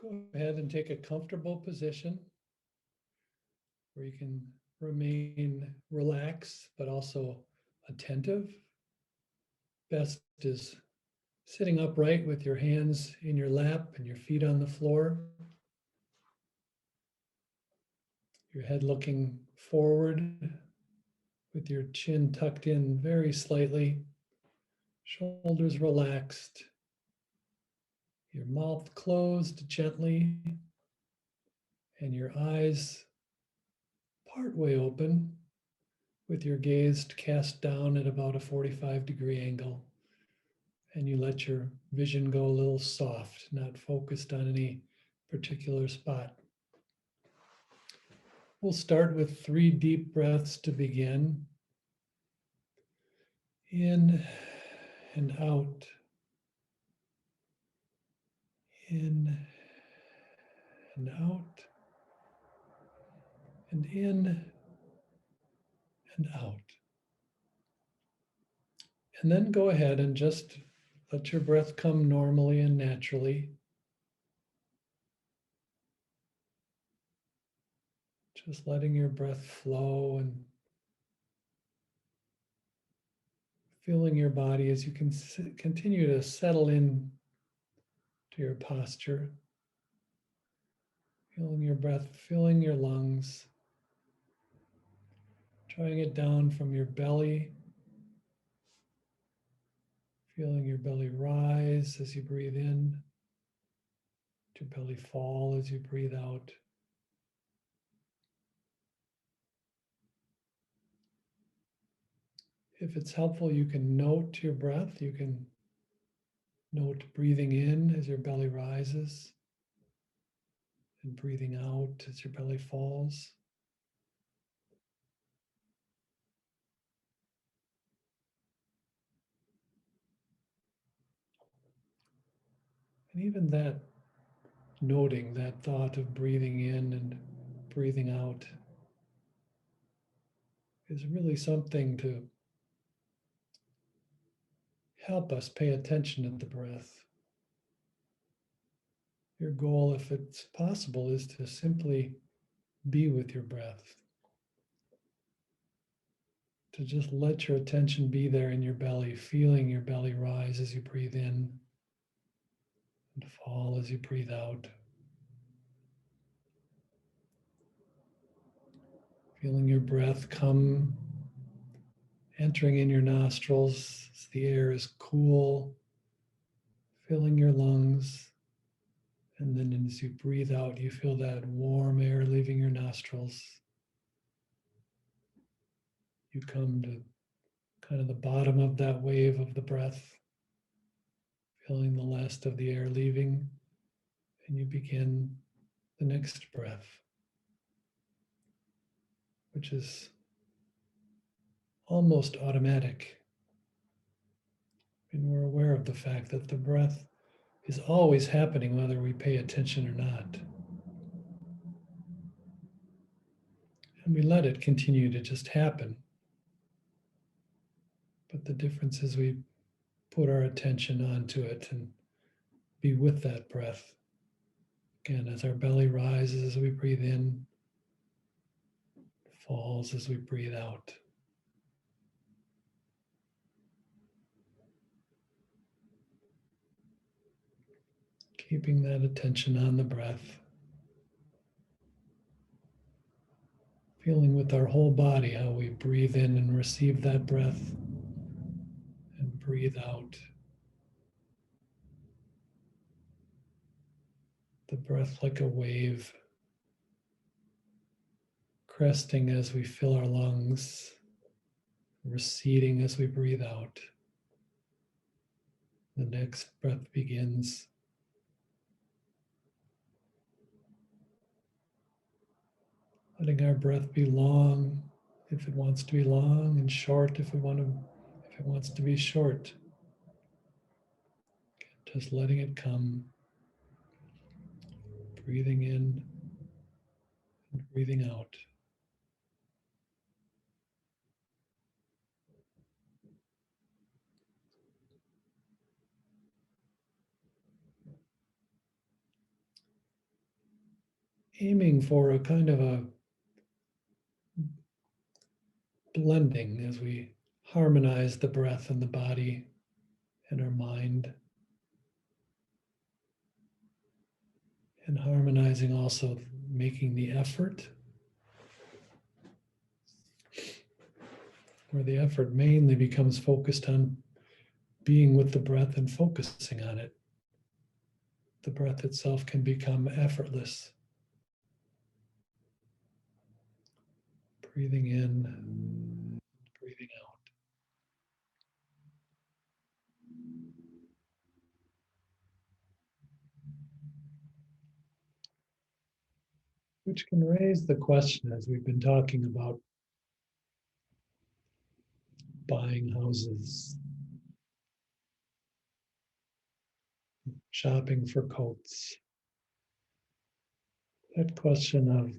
Go ahead and take a comfortable position where you can remain relaxed, but also attentive. Best is sitting upright with your hands in your lap and your feet on the floor. Your head looking forward with your chin tucked in very slightly, shoulders relaxed, your mouth closed gently, and your eyes partway open with your gaze cast down at about a 45-degree angle. And you let your vision go a little soft, not focused on any particular spot. We'll start with 3 deep breaths to begin. In and out. In and out. And in and out. And then go ahead and just let your breath come normally and naturally. Just letting your breath flow and feeling your body as you can continue to settle in to your posture. Feeling your breath, filling your lungs. Drawing it down from your belly. Feeling your belly rise as you breathe in. Your belly fall as you breathe out. If it's helpful, you can note your breath. You can note breathing in as your belly rises and breathing out as your belly falls. And even that, noting that thought of breathing in and breathing out is really something to help us pay attention to the breath. Your goal, if it's possible, is to simply be with your breath. To just let your attention be there in your belly, feeling your belly rise as you breathe in and fall as you breathe out. Feeling your breath come, entering in your nostrils as the air is cool, filling your lungs. And then as you breathe out, you feel that warm air leaving your nostrils. You come to kind of the bottom of that wave of the breath, feeling the last of the air leaving, and you begin the next breath, which is almost automatic. And we're aware of the fact that the breath is always happening whether we pay attention or not. And we let it continue to just happen. But the difference is we put our attention onto it and be with that breath. Again, as our belly rises as we breathe in, falls as we breathe out. Keeping that attention on the breath. Feeling with our whole body how we breathe in and receive that breath and breathe out. The breath like a wave, cresting as we fill our lungs, receding as we breathe out. The next breath begins. Letting our breath be long if it wants to be long, and short if it wants to be short. Just letting it come. Breathing in and breathing out. aiming for a kind of a blending as we harmonize the breath and the body and our mind, and harmonizing also making the effort, where the effort mainly becomes focused on being with the breath and focusing on it. The breath itself can become effortless. Breathing in, breathing out. Which can raise the question, as we've been talking about buying houses, shopping for coats. That question of,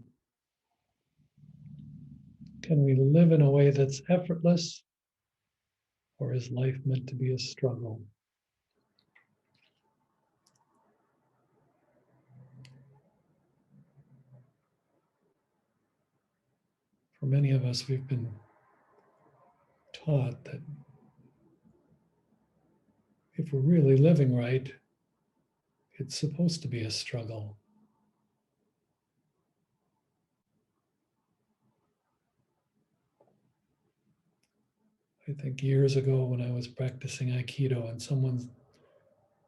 can we live in a way that's effortless, or is life meant to be a struggle? For many of us, we've been taught that if we're really living right, it's supposed to be a struggle. I think years ago when I was practicing Aikido, and someone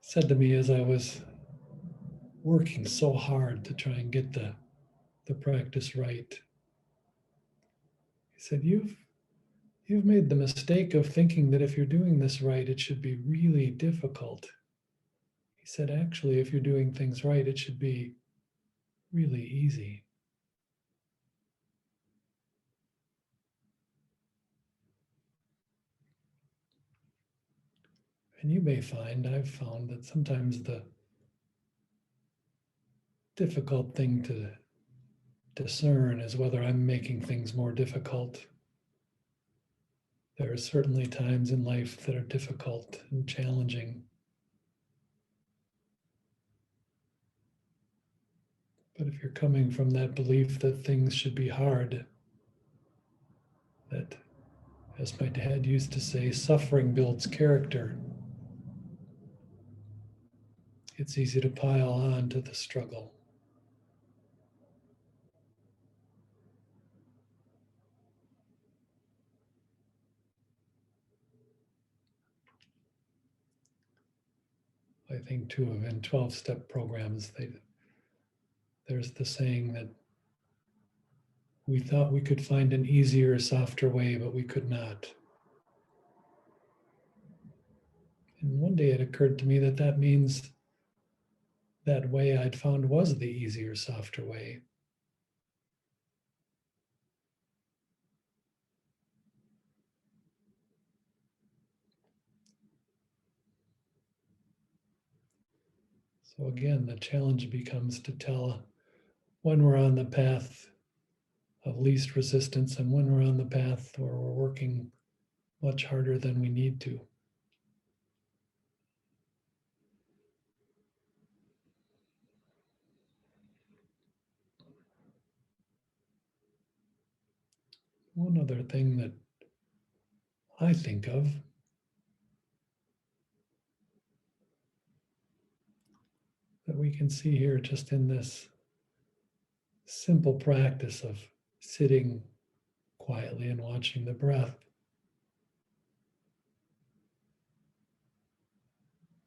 said to me as I was working so hard to try and get the practice right, he said, You've made the mistake of thinking that if you're doing this right, it should be really difficult. He said, actually, if you're doing things right, it should be really easy. And you may find, I've found that sometimes the difficult thing to discern is whether I'm making things more difficult. There are certainly times in life that are difficult and challenging. But if you're coming from that belief that things should be hard, that, as my dad used to say, suffering builds character, it's easy to pile on to the struggle. I think too, in 12-step programs, there's the saying that we thought we could find an easier, softer way, but we could not. And one day it occurred to me that that means that way I'd found was the easier, softer way. So again, the challenge becomes to tell when we're on the path of least resistance and when we're on the path where we're working much harder than we need to. One other thing that I think of that we can see here just in this simple practice of sitting quietly and watching the breath,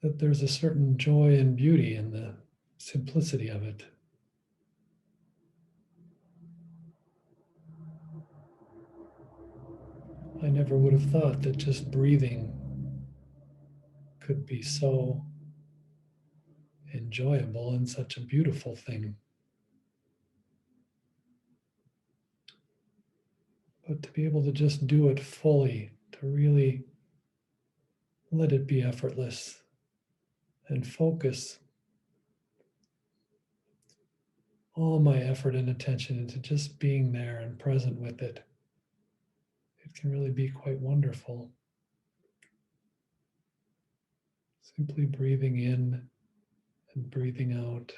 that there's a certain joy and beauty in the simplicity of it. I never would have thought that just breathing could be so enjoyable and such a beautiful thing. But to be able to just do it fully, to really let it be effortless and focus all my effort and attention into just being there and present with it, it can really be quite wonderful. Simply breathing in and breathing out.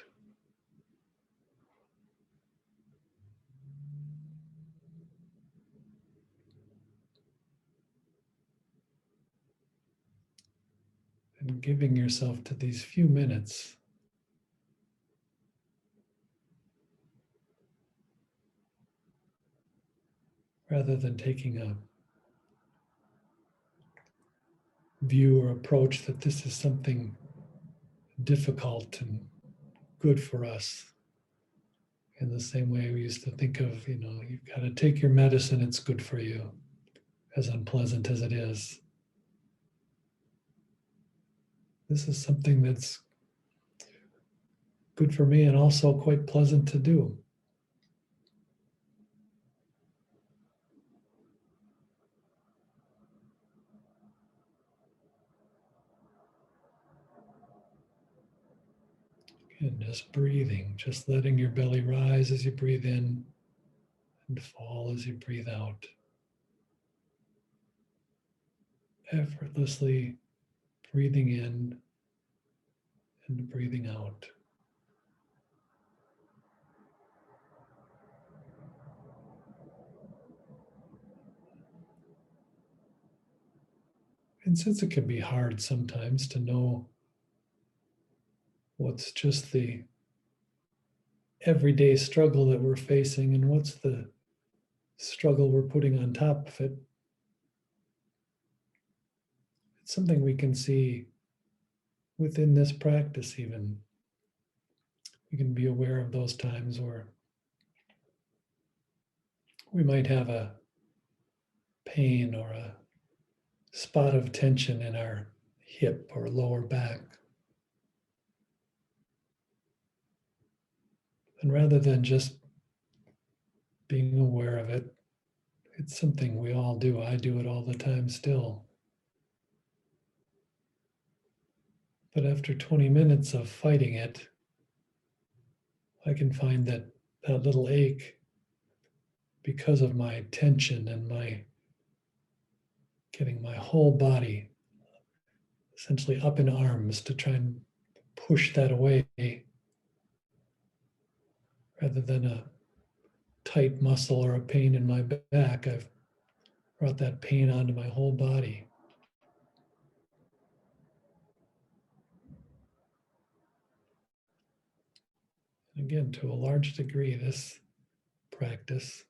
and giving yourself to these few minutes. Rather than taking a view or approach that this is something difficult and good for us. In the same way we used to think of, you've got to take your medicine, it's good for you, as unpleasant as it is. This is something that's good for me and also quite pleasant to do. And just breathing, just letting your belly rise as you breathe in and fall as you breathe out. Effortlessly breathing in and breathing out. And since it can be hard sometimes to know what's just the everyday struggle that we're facing and what's the struggle we're putting on top of it, it's something we can see within this practice even. We can be aware of those times where we might have a pain or a spot of tension in our hip or lower back. And rather than just being aware of it, it's something we all do. I do it all the time still. But after 20 minutes of fighting it, I can find that that little ache, because of my tension and my getting my whole body essentially up in arms to try and push that away, rather than a tight muscle or a pain in my back, I've brought that pain onto my whole body. Again, to a large degree, this practice,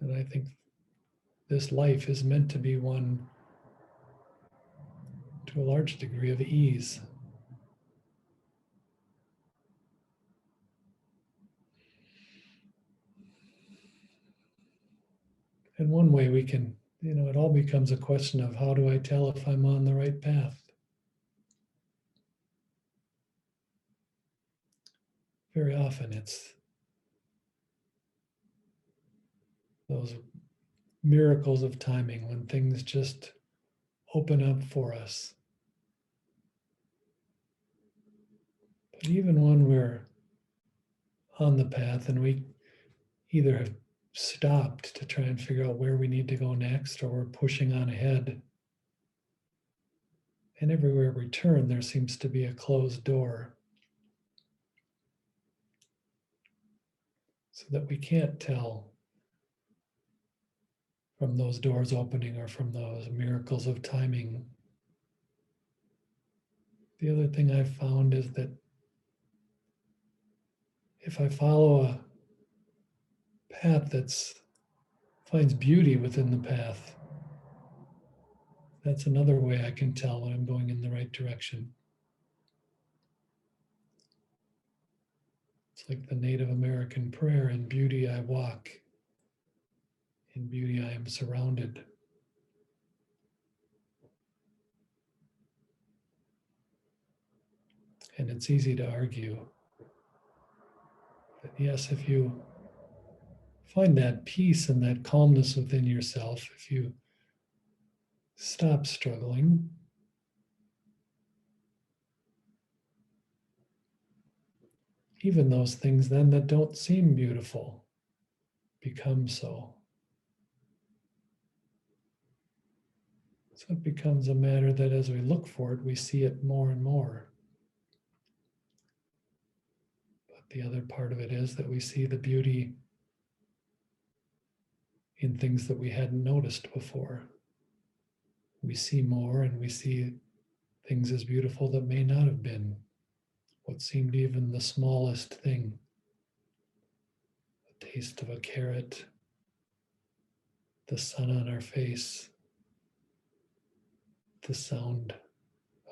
and I think this life is meant to be one to a large degree of ease. And one way we can, it all becomes a question of how do I tell if I'm on the right path? Very often it's those miracles of timing when things just open up for us. But even when we're on the path and we either have stopped to try and figure out where we need to go next, or we're pushing on ahead, and everywhere we turn, there seems to be a closed door. So that we can't tell from those doors opening or from those miracles of timing. The other thing I've found is that if I follow a path that finds beauty within the path, that's another way I can tell when I'm going in the right direction. It's like the Native American prayer, in beauty I walk, in beauty I am surrounded. And it's easy to argue that yes, if you find that peace and that calmness within yourself, if you stop struggling, even those things then that don't seem beautiful become so. So it becomes a matter that as we look for it, we see it more and more. But the other part of it is that we see the beauty in things that we hadn't noticed before. We see more and we see things as beautiful that may not have been, what seemed even the smallest thing. The taste of a carrot, the sun on our face, the sound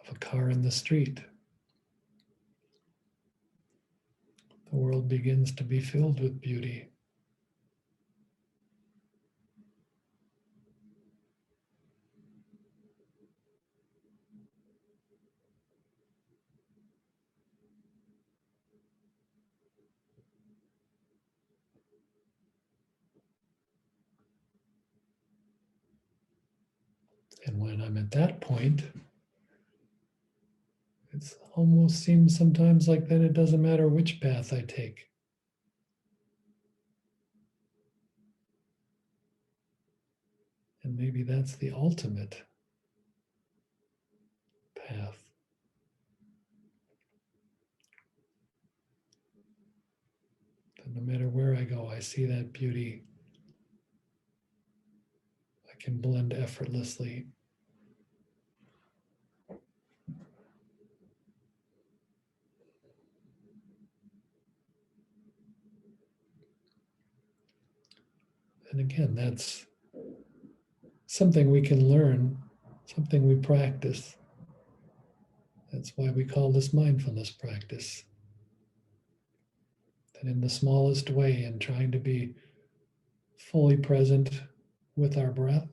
of a car in the street. The world begins to be filled with beauty. And when I'm at that point, it almost seems sometimes like then it doesn't matter which path I take. And maybe that's the ultimate path. That no matter where I go, I see that beauty. I can blend effortlessly. And again, that's something we can learn, something we practice. That's why we call this mindfulness practice. That in the smallest way, in trying to be fully present with our breath,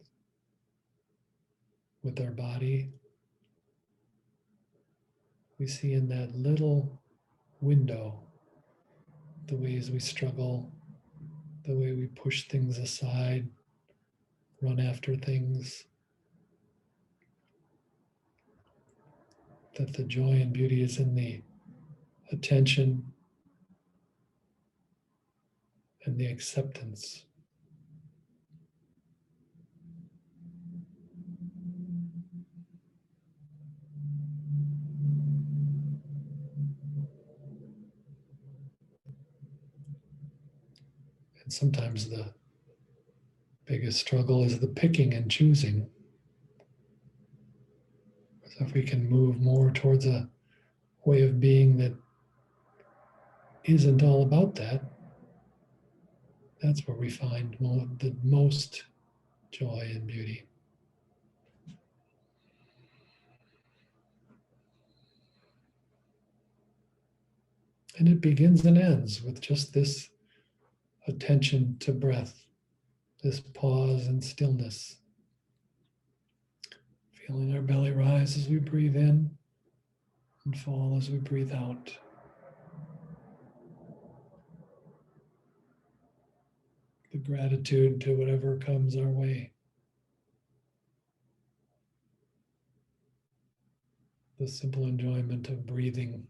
with our body, we see in that little window the ways we struggle, the way we push things aside, run after things. That the joy and beauty is in the attention and the acceptance. And sometimes the biggest struggle is the picking and choosing. So if we can move more towards a way of being that isn't all about that, that's where we find the most joy and beauty. And it begins and ends with just this attention to breath, this pause and stillness. Feeling our belly rise as we breathe in and fall as we breathe out. The gratitude to whatever comes our way. The simple enjoyment of breathing,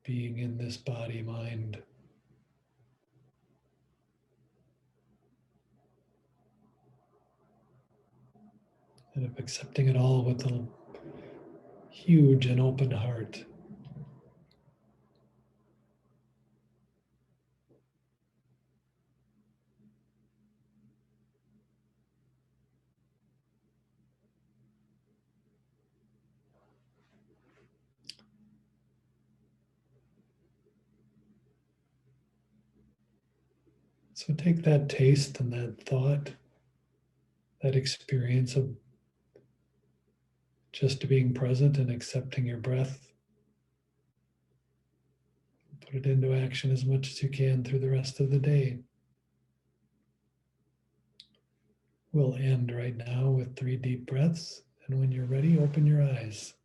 being in this body, mind. And of accepting it all with a huge and open heart. So take that taste and that thought, that experience of just being present and accepting your breath. Put it into action as much as you can through the rest of the day. We'll end right now with 3 deep breaths. And when you're ready, open your eyes.